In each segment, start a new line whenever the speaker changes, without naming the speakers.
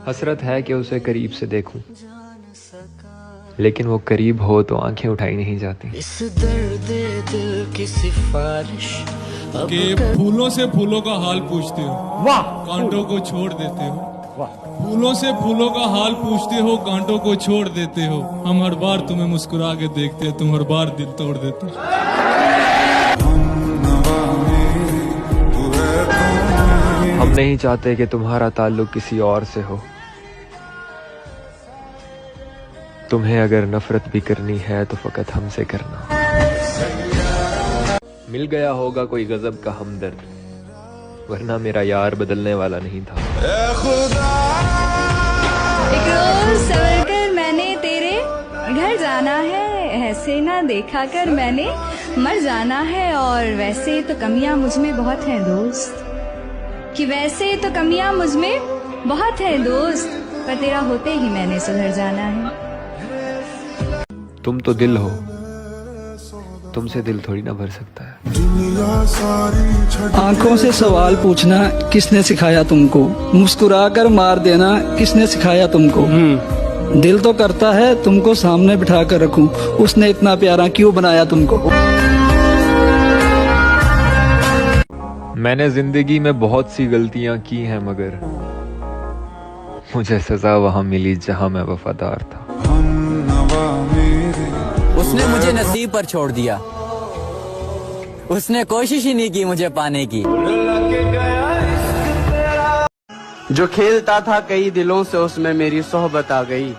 हसरत है कि उसे करीब से देखूं, लेकिन वो करीब हो तो आंखें उठाई नहीं जाती।
इस दर्द दिल की सिफारिश
कि फूलों से फूलों का हाल पूछते हो,
वाह,
कांटों को छोड़ देते हो।
वाह।
फूलों से फूलों का हाल पूछते हो, कांटों को छोड़ देते हो। हम हर बार तुम्हें मुस्कुरा के देखते हैं, तुम हर बार दिल तोड़ देते हो।
हम नहीं चाहते कि तुम्हारा ताल्लुक किसी और से हो। तुम्हें अगर नफरत भी करनी है तो फकत हमसे करना। मिल गया होगा कोई गजब का हमदर्द, वरना मेरा यार बदलने वाला नहीं था।
एक रोज सवर कर मैंने तेरे घर जाना है, ऐसे ना देखा कर मैंने मर जाना है। और वैसे तो कमियां मुझ में बहुत हैं दोस्त, कि वैसे तो कमियां मुझ में बहुत हैं दोस्त, पर तेरा होते ही मैंने सुधर जाना है।
तुम तो दिल हो, तुमसे दिल थोड़ी ना भर सकता है।
आंखों से सवाल पूछना किसने सिखाया तुमको, मुस्कुरा कर मार देना किसने सिखाया तुमको। दिल तो करता है तुमको सामने बिठा कर रखूं, उसने इतना प्यारा क्यों बनाया तुमको।
मैंने जिंदगी में बहुत सी गलतियां की हैं, मगर मुझे सजा वहां मिली जहां मैं वफादार था।
उसने मुझे नसीब पर छोड़ दिया, उसने कोशिश ही नहीं की मुझे पाने की।
जो खेलता था कई दिलों से उसमें मेरी सोहबत आ गई।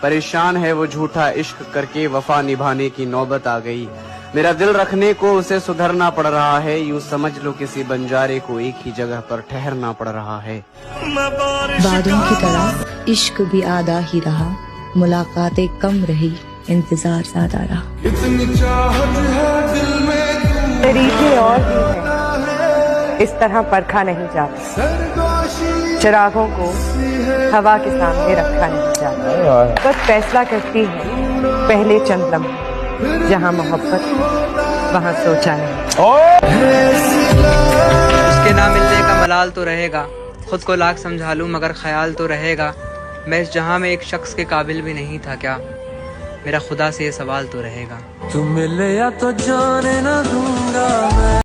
परेशान है वो झूठा इश्क करके, वफा निभाने की नौबत आ गई। मेरा दिल रखने को उसे सुधरना पड़ रहा है, यूं समझ लो किसी बंजारे को एक ही जगह पर ठहरना पड़ रहा है।
वादों की तरह इश्क भी आधा ही रहा, मुलाकातें कम रही, इंतजार ज्यादा रहा।
तरीके और भी हैं, इस तरह परखा नहीं जाता। चिरागों को हवा के सामने रखा नहीं जाता। बस फैसला करती है पहले चंद लम्हे, जहाँ मोहब्बत वहाँ सोचा नहीं।
उसके ना मिलने का मलाल तो रहेगा, खुद को लाख समझा लूं मगर ख्याल तो रहेगा। मैं इस जहां में एक शख्स के काबिल भी नहीं था क्या, मेरा खुदा से ये सवाल तो रहेगा।
तुम मिले या तो जाने ना दूंगा मैं।